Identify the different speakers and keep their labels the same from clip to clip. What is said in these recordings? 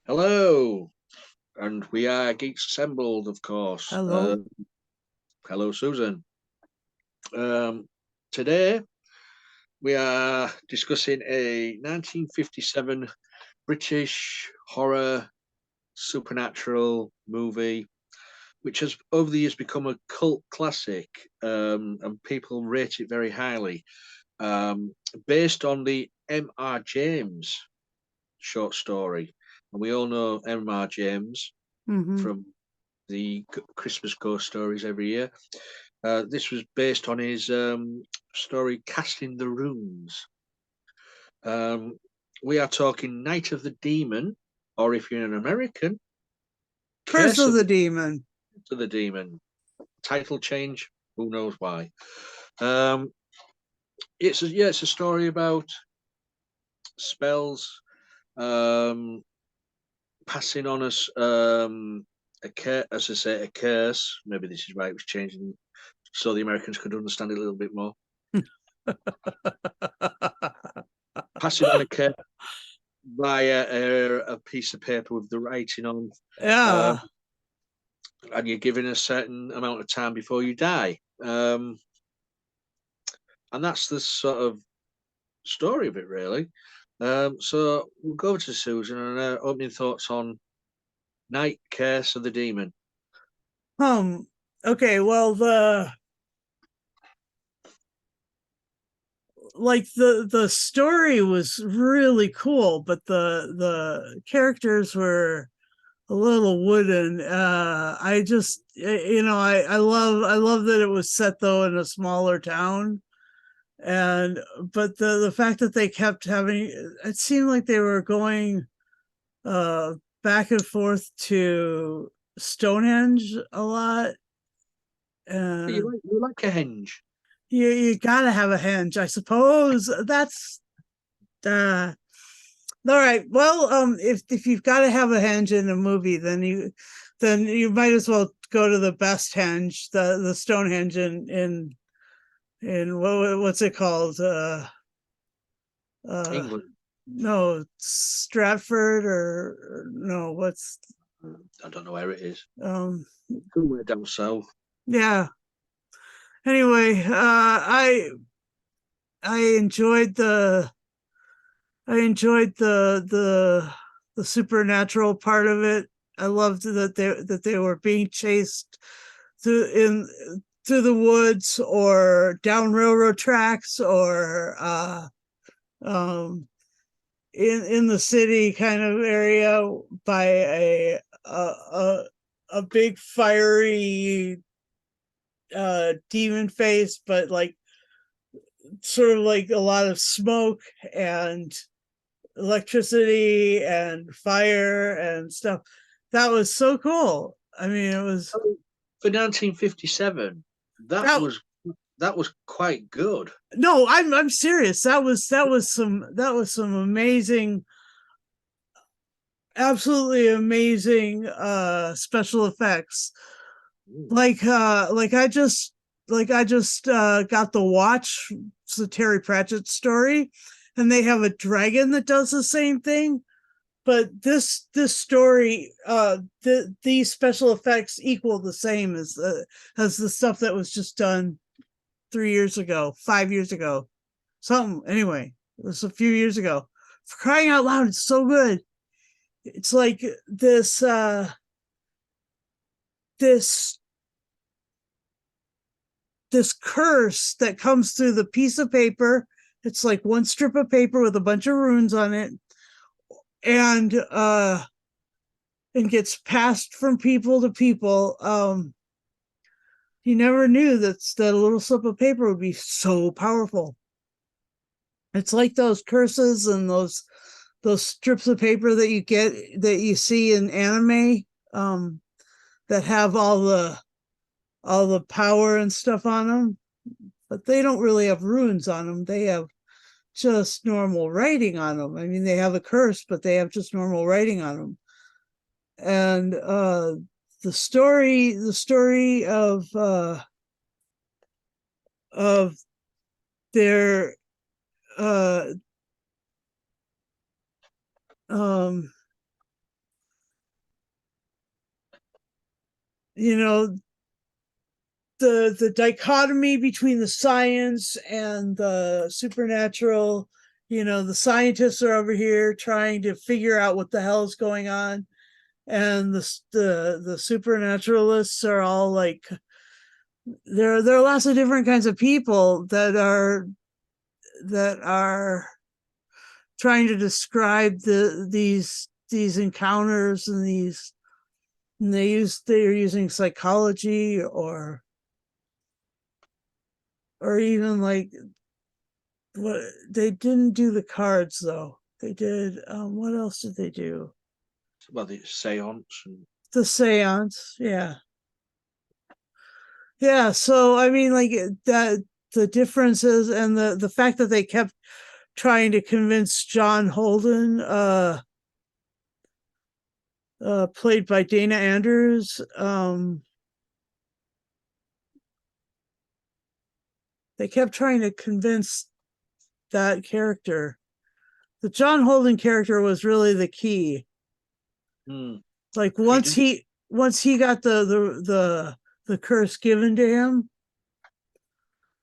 Speaker 1: Hello, and we are geeks assembled, of course.
Speaker 2: Hello.
Speaker 1: Hello, Susan. Um, Today we are discussing a 1957 British horror supernatural movie, which has over the years become a cult classic, and people rate it very highly. Um, Based on the M.R. James short story, and we all know M.R. James
Speaker 2: Hmm.
Speaker 1: from the Christmas ghost stories every year. This was based on his story Casting the Runes. Um, we are talking Night of the Demon, or if you're an American,
Speaker 2: Curse
Speaker 1: Curse
Speaker 2: of
Speaker 1: of
Speaker 2: the Demon.
Speaker 1: the Demon. Title change, who knows why. Um, it's a story about spells, um, passing on us as I say, a curse. Maybe this is why it was changing so the Americans could understand it a little bit more. Passing on a curse via a piece of paper with the writing on, um,
Speaker 2: Yeah.
Speaker 1: and you're given a certain amount of time before you die. And that's the sort of story of it, really. So we'll go to Susan and her opening thoughts on Night Curse of the Demon.
Speaker 2: Um. Okay. Well, the story was really cool, but the characters were a little wooden. I just I love that it was set though in a smaller town, and but the fact that they kept having it seemed like they were going uh back and forth to Stonehenge a lot.
Speaker 1: You
Speaker 2: And
Speaker 1: like a henge?
Speaker 2: you gotta have a henge, I suppose. That's uh all right. Well, if you've got to have a henge in a movie, then you might as well go to the best henge, the Stonehenge in what's it called? Uh
Speaker 1: England.
Speaker 2: no, Stratford, or no, what's
Speaker 1: I don't know where it is.
Speaker 2: um
Speaker 1: Somewhere down south.
Speaker 2: yeah. Anyway, I enjoyed the I enjoyed the supernatural part of it. I loved that they were being chased in through the woods or down railroad tracks, or um in the city kind of area by a big fiery demon face, but like sort of like a lot of smoke and electricity and fire and stuff. That was so cool. I mean, it was
Speaker 1: For 1957, that
Speaker 2: that.
Speaker 1: was that was quite good.
Speaker 2: No, I'm serious. That was some amazing, absolutely amazing special effects.
Speaker 1: Mm.
Speaker 2: Like I just got the watch. It's the Terry Pratchett story, and they have a dragon that does the same thing. But this story, these special effects equal the same as the stuff that was just done 3 years ago, 5 years ago, something. Anyway, it was a few years ago. For crying out loud, it's so good. It's like this this curse that comes through the piece of paper. It's like one strip of paper with a bunch of runes on it, and gets passed from people to people. You never knew that a little slip of paper would be so powerful. It's like those curses and those strips of paper that you see in anime, um, that have all the power and stuff on them, but they don't really have runes on them. They have just normal writing on them. I mean, they have a curse, but they have just normal writing on them. And the story of their uh um you know, the dichotomy between the science and the supernatural. The scientists are over here trying to figure out what the hell is going on, and the supernaturalists are all like, there are lots of different kinds of people that are trying to describe these encounters, and they're using psychology, or even like, what they didn't do the cards though. They did, what else did they do?
Speaker 1: Well, the seance and
Speaker 2: The seance, yeah. Yeah, so I mean, like, that, the differences, and the fact that they kept trying to convince John Holden, played by Dana Andrews, they kept trying to convince that character. The John Holden character was really the key.
Speaker 1: hmm,
Speaker 2: Like,
Speaker 1: he
Speaker 2: once
Speaker 1: didn't.
Speaker 2: he got the curse given to him,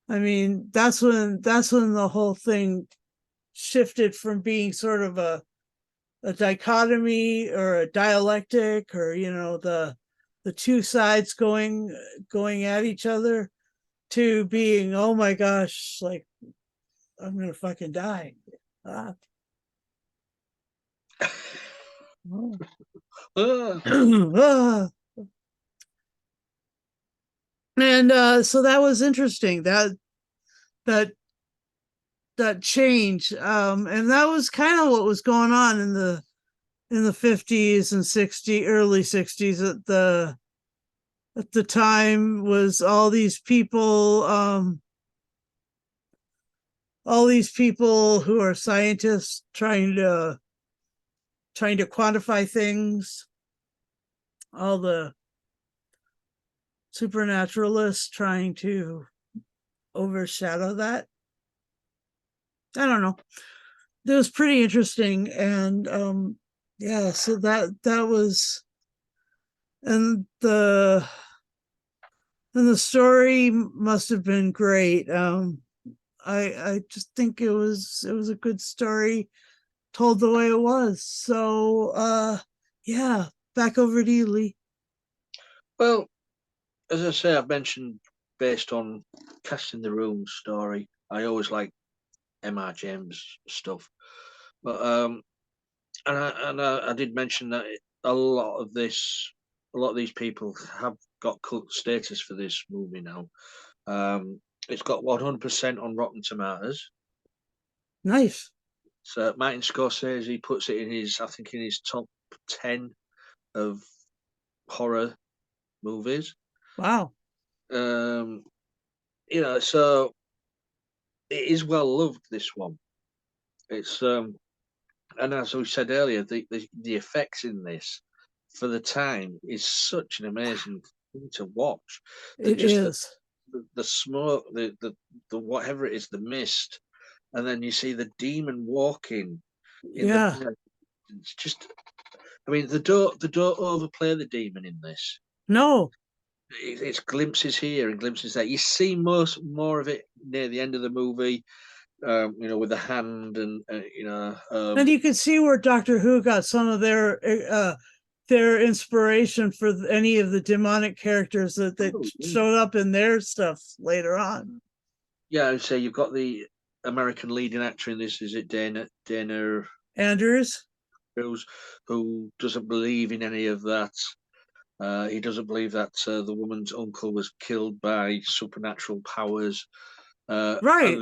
Speaker 2: I mean, that's when the whole thing shifted from being sort of a dichotomy or a dialectic, or the two sides going at each other, to being, oh my gosh, like, I'm gonna fucking die. Ah. Oh.
Speaker 1: Ah,
Speaker 2: Ah. And so that was interesting, that that change, and that was kind of what was going on in the 50s and 60s, early 60s, at the time, was all these people who are scientists trying to quantify things, all the supernaturalists trying to overshadow that. I don't know. It was pretty interesting, and yeah, so that was, and the story must have been great. I just think it was a good story told the way it was. So yeah, back over to you, Lee.
Speaker 1: well, as I say, I've mentioned based on casting the room story. I always like M.R. James stuff, but I did mention that a lot of these people have got cult status for this movie now. It's got 100% on Rotten Tomatoes.
Speaker 2: Nice.
Speaker 1: So Martin Scorsese puts it I think in his top 10 of horror movies.
Speaker 2: Wow.
Speaker 1: Um, so it is well loved. This one, it's and as we said earlier, the effects in this for the time is such an amazing thing to watch. That
Speaker 2: It
Speaker 1: just
Speaker 2: is.
Speaker 1: the smoke, the whatever it is, the mist, and then you see the demon walking in the
Speaker 2: Yeah.
Speaker 1: bed. It's just, I mean, they don't overplay the demon in this.
Speaker 2: No.
Speaker 1: It's glimpses here and glimpses there. You see more of it near the end of the movie, with the hand and
Speaker 2: And you can see where Doctor Who got some of their inspiration for any of the demonic characters that
Speaker 1: oh,
Speaker 2: showed up in their stuff later on.
Speaker 1: yeah. I say you've got the American leading actor in this. Is it Dana
Speaker 2: Andrews.
Speaker 1: Rose, who doesn't believe in any of that. He doesn't believe that the woman's uncle was killed by supernatural powers, uh, and
Speaker 2: Right.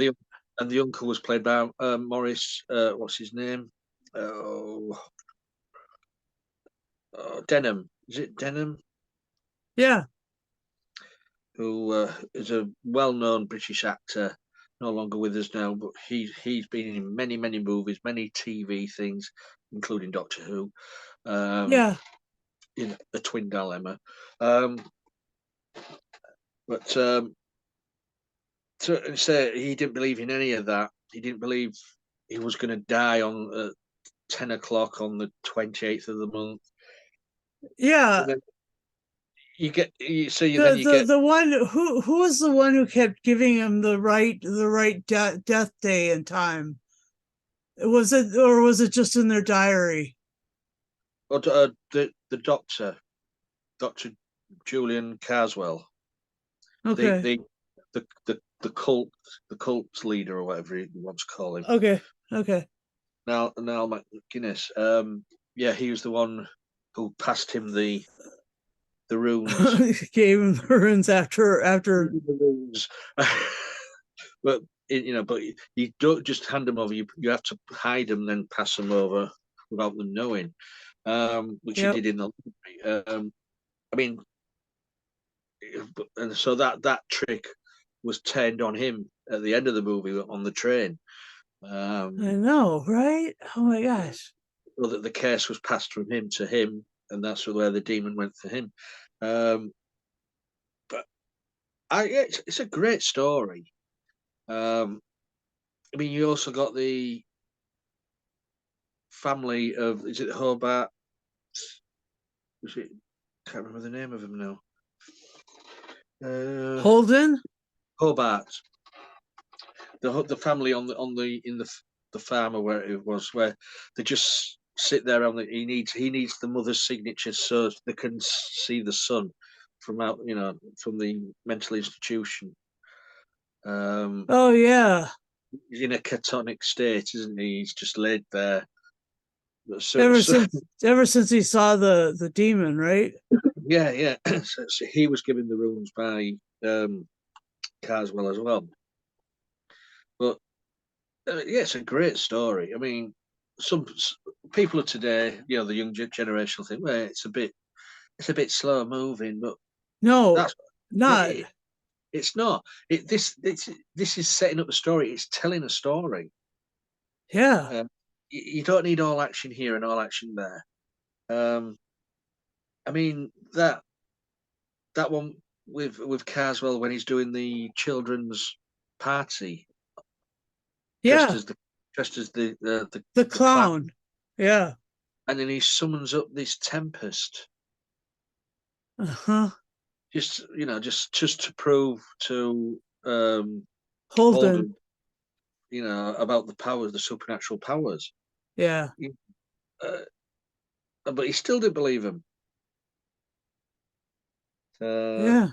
Speaker 1: the uncle was played by Morris. What's his name? Oh, Denham. Is it Denham?
Speaker 2: Yeah.
Speaker 1: Who is a well-known British actor, no longer with us now, but he's been in many movies, many TV things, including Doctor Who. Um,
Speaker 2: Yeah.
Speaker 1: the Twin Dilemma. Um, but so he didn't believe in any of that. He didn't believe he was going to die on 10 o'clock on the 28th of the month.
Speaker 2: Yeah.
Speaker 1: And then then you get
Speaker 2: The one who was the one who kept giving him the right death day and time? Was it, or was it just in their diary?
Speaker 1: the doctor, Doctor Julian Carswell, the
Speaker 2: Okay.
Speaker 1: the the cult leader or whatever he wants to call him.
Speaker 2: Okay. Okay.
Speaker 1: Now McGuinness. Yeah, he was the one who passed him the runes.
Speaker 2: Gave him the runes after.
Speaker 1: The runes. But but you don't just hand them over. You have to hide them, then pass them over without them knowing. Which he
Speaker 2: Yep.
Speaker 1: did in the library. I mean, and so that trick was turned on him at the end of the movie on the train.
Speaker 2: I know, right? Oh my gosh.
Speaker 1: So that the curse was passed from him to him, and that's where the demon went for him. But it's a great story. I mean, you also got the family of, is it Hobart? Was it? Can't remember the name of him now.
Speaker 2: Holden.
Speaker 1: Hobart. The family on the in the farm or where it was, where they just sit there on the. He needs the mother's signature so they can see the son from out, from the mental institution.
Speaker 2: Oh yeah.
Speaker 1: He's in a catatonic state, isn't he? He's just laid there.
Speaker 2: Ever since he saw the demon, right?
Speaker 1: Yeah. So he was given the runes by Carswell as well. But yeah, it's a great story. I mean, some people of today, the young generation think, well, it's a bit slow moving, but
Speaker 2: No,
Speaker 1: that's no,
Speaker 2: not.
Speaker 1: it's not. This is setting up a story. It's telling a story.
Speaker 2: Yeah.
Speaker 1: You don't need all action here and all action there. I mean that one with Carswell when he's doing the children's party,
Speaker 2: Yeah.
Speaker 1: dressed as the
Speaker 2: The
Speaker 1: clown,
Speaker 2: clown. Yeah.
Speaker 1: and then he summons up this tempest,
Speaker 2: Uh-huh.
Speaker 1: just to prove to
Speaker 2: Holden.
Speaker 1: Holden, about the powers, the supernatural powers.
Speaker 2: Yeah.
Speaker 1: Uh, but he still didn't believe him.
Speaker 2: Yeah.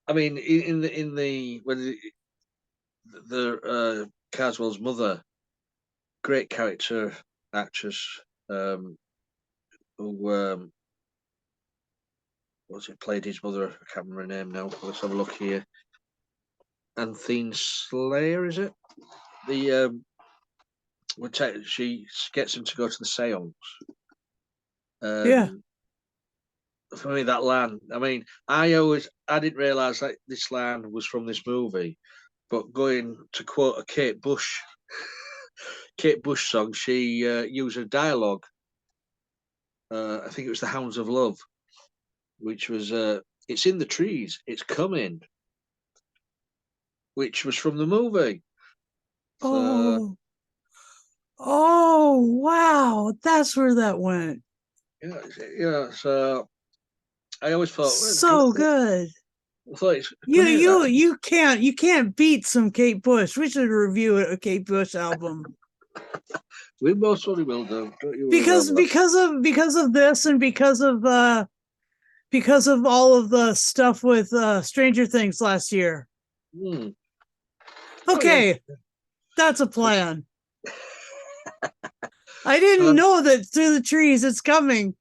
Speaker 1: I mean, in the when the Carswell's mother, great character actress, who what's it, played his mother? I can't remember her name now. Let's have a look here. Anthene Slayer, is it? The she gets him to go to the seance.
Speaker 2: Yeah.
Speaker 1: For me, that line. I mean, I didn't realise that this line was from this movie, but going to quote a Kate Bush song, she used a dialogue. I think it was "The Hounds of Love," which was "It's in the trees, it's coming," which was from the movie. So,
Speaker 2: Oh. Oh wow. That's where that went.
Speaker 1: So I always thought,
Speaker 2: So good.
Speaker 1: I thought it's
Speaker 2: You
Speaker 1: funny that
Speaker 2: you can't beat some Kate Bush. We should review a Kate Bush album.
Speaker 1: we most probably will do. Don't you worry about that.
Speaker 2: Because of this, and because of all of the stuff with Stranger Things last year.
Speaker 1: Hmm. Oh yeah.
Speaker 2: Okay, that's a plan. I didn't know that through the trees it's coming.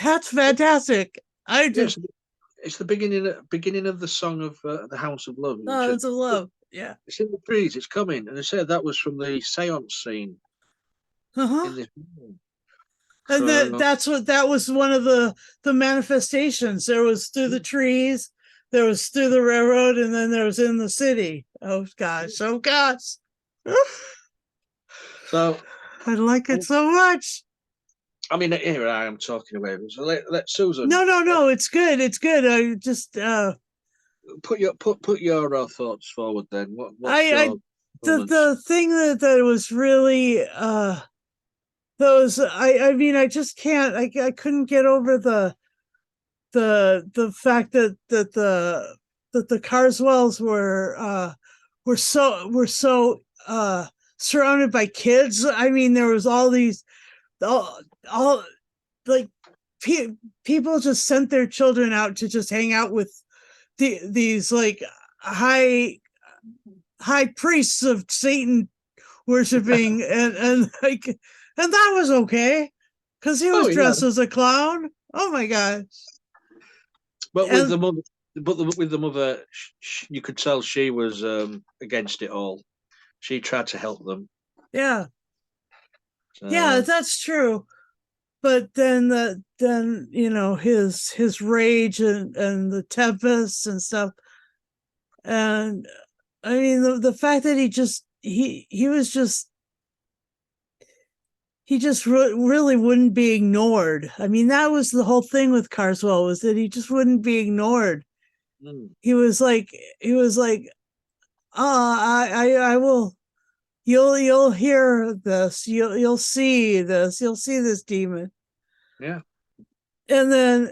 Speaker 2: That's fantastic. I just
Speaker 1: it's the beginning of the song of the House of Love.
Speaker 2: oh, it's a love. Yeah.
Speaker 1: It's in the trees. It's coming, and they said that was from the seance scene
Speaker 2: Uh-huh.
Speaker 1: in this movie.
Speaker 2: And
Speaker 1: So,
Speaker 2: that was one of the manifestations. There was through the trees, there was through the railroad, and then there was in the city. Oh gosh, oh gosh.
Speaker 1: so
Speaker 2: I like it so much.
Speaker 1: I mean, here I am talking away. So let Susan.
Speaker 2: No, it's good. It's good. I just
Speaker 1: Put your thoughts forward. Then what's
Speaker 2: I
Speaker 1: your
Speaker 2: the thing that was really those I mean I just can't I couldn't get over the fact that the Carswells were so surrounded by kids. I mean, there was all like people just sent their children out to just hang out with these like high priests of Satan worshiping, and like, and that was okay because he
Speaker 1: Oh
Speaker 2: was
Speaker 1: yeah,
Speaker 2: dressed as a clown. Oh my god.
Speaker 1: but with
Speaker 2: And
Speaker 1: the mother, with the mother, you could tell she was against it all. She tried to help them.
Speaker 2: yeah, yeah,
Speaker 1: So
Speaker 2: that's true. But then his rage and the tempest and stuff. And I mean, the fact that he was just really wouldn't be ignored. I mean, that was the whole thing with Carswell, was that he just wouldn't be ignored.
Speaker 1: mm,
Speaker 2: He was like, oh, I will. You'll hear this. You'll see this. You'll see this demon.
Speaker 1: yeah,
Speaker 2: And then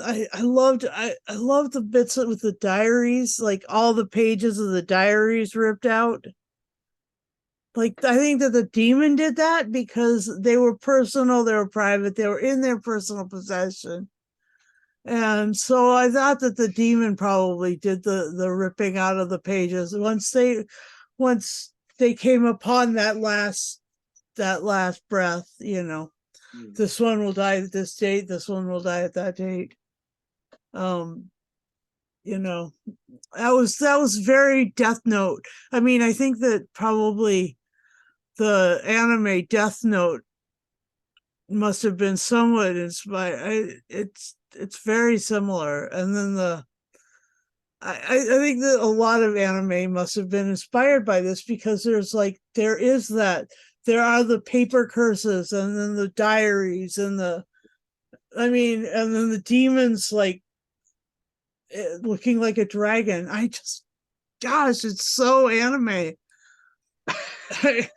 Speaker 2: I loved the bits with the diaries, like all the pages of the diaries ripped out. Like, I think that the demon did that because they were personal, they were private, they were in their personal possession. And so I thought that the demon probably did the ripping out of the pages once they came upon that last breath,
Speaker 1: mm.
Speaker 2: this one will die at this date, this one will die at that date. Um, you know, that was very Death Note. I mean, I think that probably the anime Death Note must have been somewhat inspired. It's very similar. And then I think that a lot of anime must have been inspired by this, because there are the paper curses, and then the diaries, and and then the demons, like looking like a dragon. Gosh, it's so anime. I,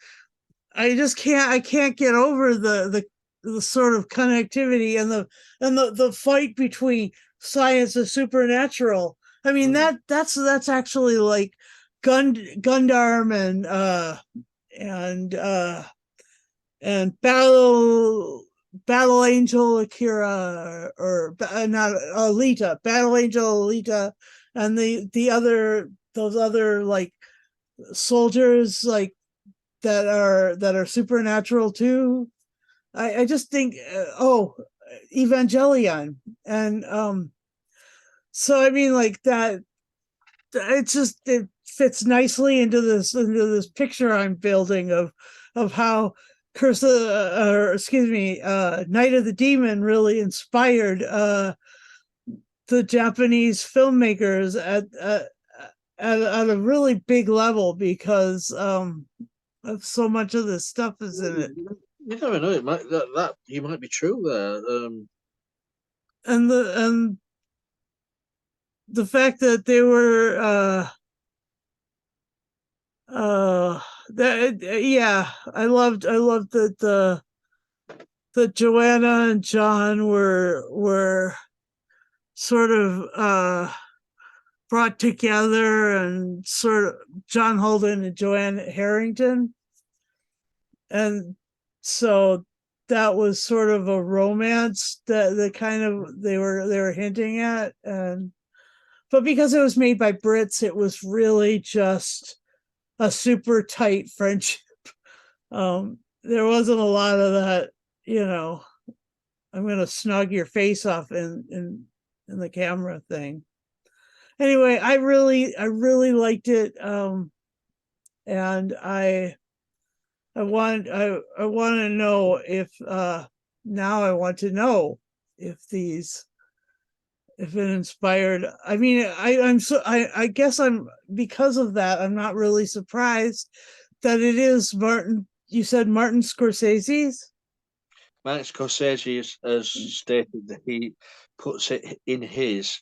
Speaker 2: I can't get over the sort of connectivity and the fight between science and supernatural. I mean,
Speaker 1: Mm.
Speaker 2: that's actually like Gundam and and Battle Angel Akira, or not Alita, Battle Angel Alita, and the other those other like soldiers, like that are supernatural too. I just think Evangelion. And so I mean, like that, it fits nicely into this picture I'm building of how or excuse me, Night of the Demon really inspired the Japanese filmmakers at a really big level, because of so much of this stuff is in it.
Speaker 1: You never know. It might that you might be true there.
Speaker 2: And the fact that they were that yeah, I loved that Joanna and John were sort of brought together, and sort of John Holden and Joanne Harrington. And so that was sort of a romance that kind of they were hinting at. And but because it was made by Brits, it was really just a super tight friendship. There wasn't a lot of that, I'm gonna snog your face off in the camera thing. Anyway, I really liked it. And I want to know if now I want to know if if it inspired. I mean, I guess I'm because of that, I'm not really surprised that it is Martin. You said Martin Scorsese's?
Speaker 1: Martin Scorsese has stated that he puts it in his,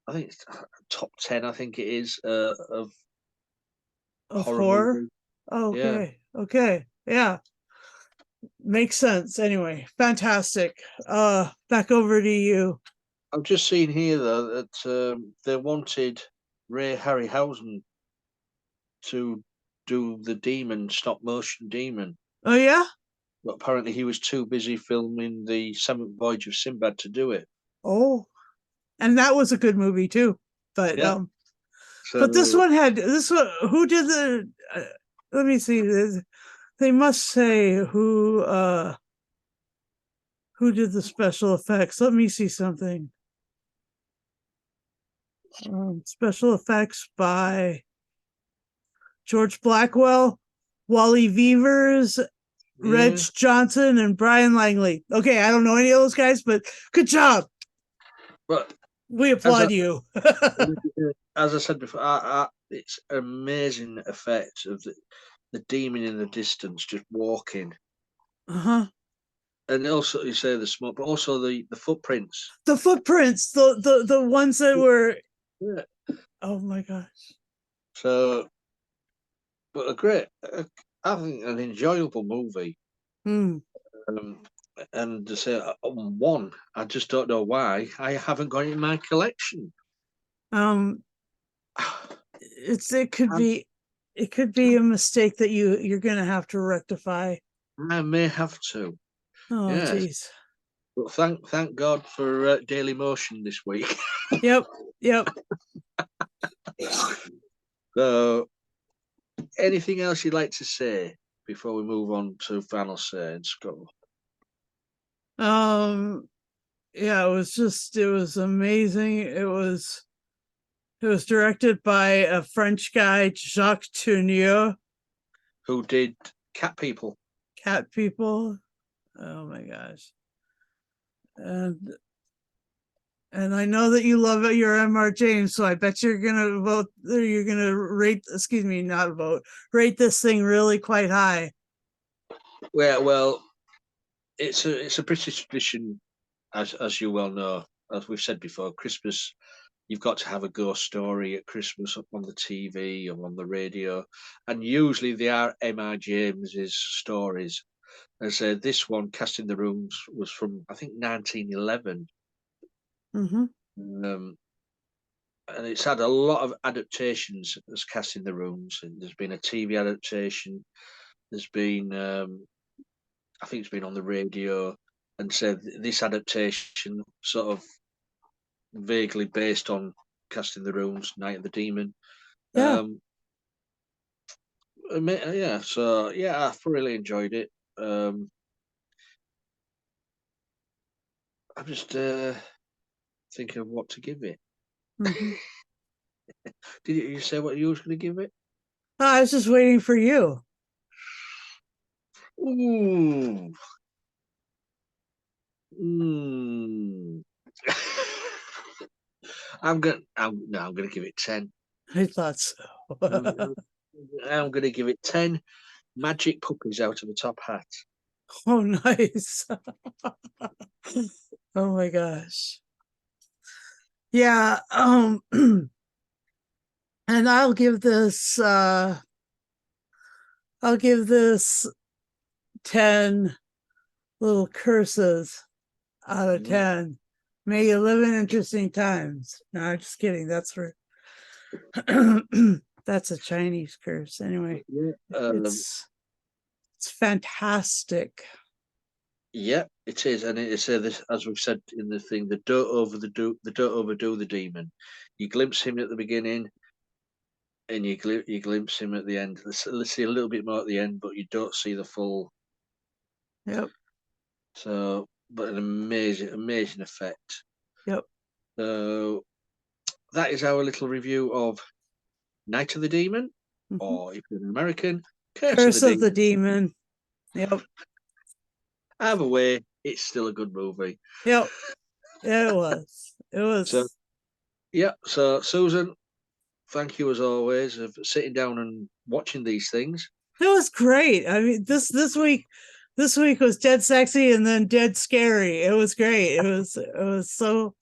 Speaker 1: I think it's top 10. I think it is of
Speaker 2: Of
Speaker 1: horror
Speaker 2: horror?
Speaker 1: movies.
Speaker 2: Oh,
Speaker 1: Yeah.
Speaker 2: okay. Okay. Yeah. Makes sense. Anyway, fantastic. Back over to you.
Speaker 1: I've just seen here though that they wanted Ray Harryhausen to do the demon, stop motion demon,
Speaker 2: Oh yeah.
Speaker 1: but apparently he was too busy filming the Seventh Voyage of Sinbad to do it.
Speaker 2: Oh, and that was a good movie too. But
Speaker 1: Yeah.
Speaker 2: but this
Speaker 1: So
Speaker 2: one had this one. Who did the? Let me see. They must say who did the special effects. Let me see something. Special effects by George Blackwell, Wally Weavers, Reg
Speaker 1: yeah,
Speaker 2: Johnson, and Brian Langley. Okay, I don't know any of those guys, but good job.
Speaker 1: but
Speaker 2: We
Speaker 1: as I
Speaker 2: applaud you.
Speaker 1: as I said before, it's amazing effect of the demon in the distance just walking,
Speaker 2: Uh-huh.
Speaker 1: and also you say the smoke, but also the footprints.
Speaker 2: The footprints, the ones that were,
Speaker 1: Yeah.
Speaker 2: oh my gosh.
Speaker 1: So, but a great, I think an enjoyable movie.
Speaker 2: Hmm.
Speaker 1: Um, and to say one, I just don't know why I haven't got it in my collection.
Speaker 2: Um, it could
Speaker 1: Um,
Speaker 2: be a mistake that you're gonna have to rectify.
Speaker 1: I may have to.
Speaker 2: Oh
Speaker 1: Yes,
Speaker 2: geez.
Speaker 1: but thank God for Daily Motion this week.
Speaker 2: Yep. Yep.
Speaker 1: So, anything else you'd like to say before we move on to final say and score?
Speaker 2: Um, yeah, it was amazing. It was directed by a French guy, Jacques Tourneur.
Speaker 1: Who did Cat People?
Speaker 2: Cat People. Oh my gosh. And I know that you love it, your M.R. James, so I bet you're gonna vote. You're gonna rate. Excuse me, not vote. Rate this thing really quite high.
Speaker 1: Well, it's a British tradition, as you well know, as we've said before. Christmas, you've got to have a ghost story at Christmas up on the TV or on the radio, and usually they are M.R. James's stories. As I said, this one, Cast in the Rooms, was from I think 1911.
Speaker 2: Mm-hmm.
Speaker 1: Um, and it's had a lot of adaptations as Cast in the Rooms. And there's been a TV adaptation. There's been, I think it's been on the radio, and said this adaptation sort of vaguely based on Cast in the Rooms, Night of the Demon.
Speaker 2: Yeah.
Speaker 1: Um, yeah, so yeah, I thoroughly enjoyed it. I'm just thinking of what to give it.
Speaker 2: Mm-hmm.
Speaker 1: Did you say what you was going to give it?
Speaker 2: I was just waiting for you.
Speaker 1: Ooh. Mm. I'm gonna give it 10.
Speaker 2: I thought so.
Speaker 1: I'm, I'm gonna give it 10 magic puppies out of a top hat.
Speaker 2: Oh, nice. Oh my gosh. Yeah. And I'll give this 10 little curses out of
Speaker 1: Mm,
Speaker 2: 10. May you live in interesting times. No, I'm just kidding. That's for that's a Chinese curse. Anyway,
Speaker 1: yeah,
Speaker 2: it's fantastic.
Speaker 1: yeah, it is, and it's this as we've said in the thing. The don't overdo the demon. You glimpse him at the beginning, and you glimpse him at the end. Let's see a little bit more at the end, but you don't see the full.
Speaker 2: Yep.
Speaker 1: So, but an amazing effect.
Speaker 2: Yep.
Speaker 1: So that is our little review of Night of the Demon,
Speaker 2: Mhm.
Speaker 1: or if you're an American, Curse of the
Speaker 2: Curse of the
Speaker 1: Demon.
Speaker 2: Demon. Yep.
Speaker 1: Either way, it's still a good movie.
Speaker 2: Yep. Yeah, it was. It
Speaker 1: So,
Speaker 2: was.
Speaker 1: yeah. So, Susan, thank you as always of sitting down and watching these things.
Speaker 2: It was great. I mean, this week was dead sexy and then dead scary. It was great. It was so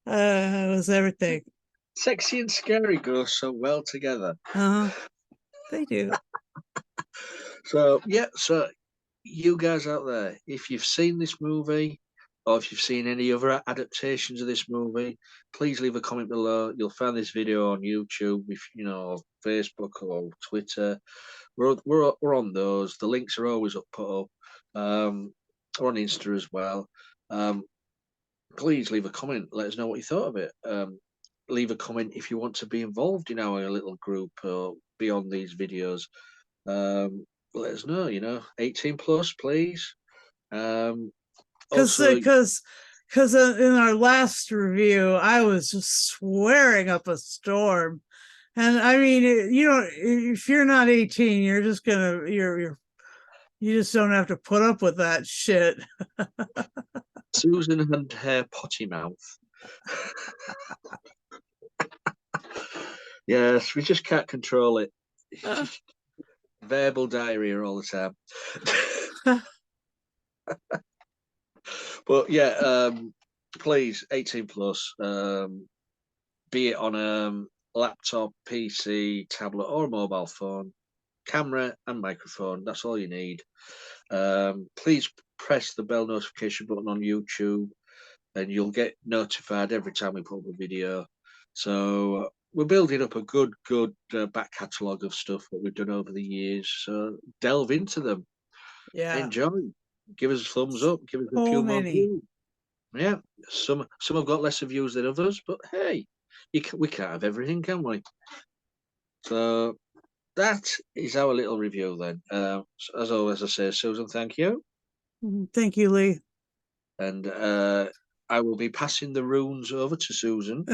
Speaker 2: it was everything.
Speaker 1: Sexy and scary go so well together.
Speaker 2: Uh-huh. They do.
Speaker 1: So, yeah. So, you guys out there, if you've seen this movie, or if you've seen any other adaptations of this movie, please leave a comment below. You'll find this video on YouTube, if you know, Facebook or Twitter. We're on those. The links are always put up. We're on Insta as well. Please leave a comment. Let us know what you thought of it. Leave a comment if you want to be involved in our little group or be on these videos. Let us know. 18 plus, please.
Speaker 2: Because
Speaker 1: Also,
Speaker 2: in our last review, I was just swearing up a storm, and I mean, if you're not 18, you're just gonna you just don't have to put up with that shit.
Speaker 1: Susan and her potty mouth. Yes, we just can't control it. It's just verbal diarrhea all the time. But yeah, please, 18 plus, be it on a laptop, PC, tablet, or a mobile phone, camera and microphone. That's all you need. Please press the bell notification button on YouTube, and you'll get notified every time we put up a video. So we're building up a good back catalogue of stuff that we've done over the years. So delve into them, enjoy, give us a thumbs up, give us a few more views. Yeah, some have got lesser views than others, but hey, we can't have everything, can we? So that is our little review then. As always, I say, Susan, thank you.
Speaker 2: Thank you, Lee.
Speaker 1: And I will be passing the runes over to Susan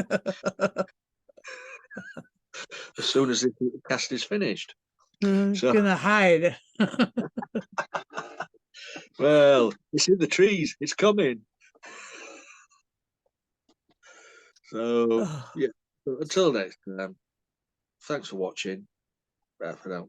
Speaker 1: as soon as the cast is finished. So,
Speaker 2: gonna hide.
Speaker 1: well, it's in the trees. It's coming. So, yeah. Until next time, thanks for watching. Bye for now.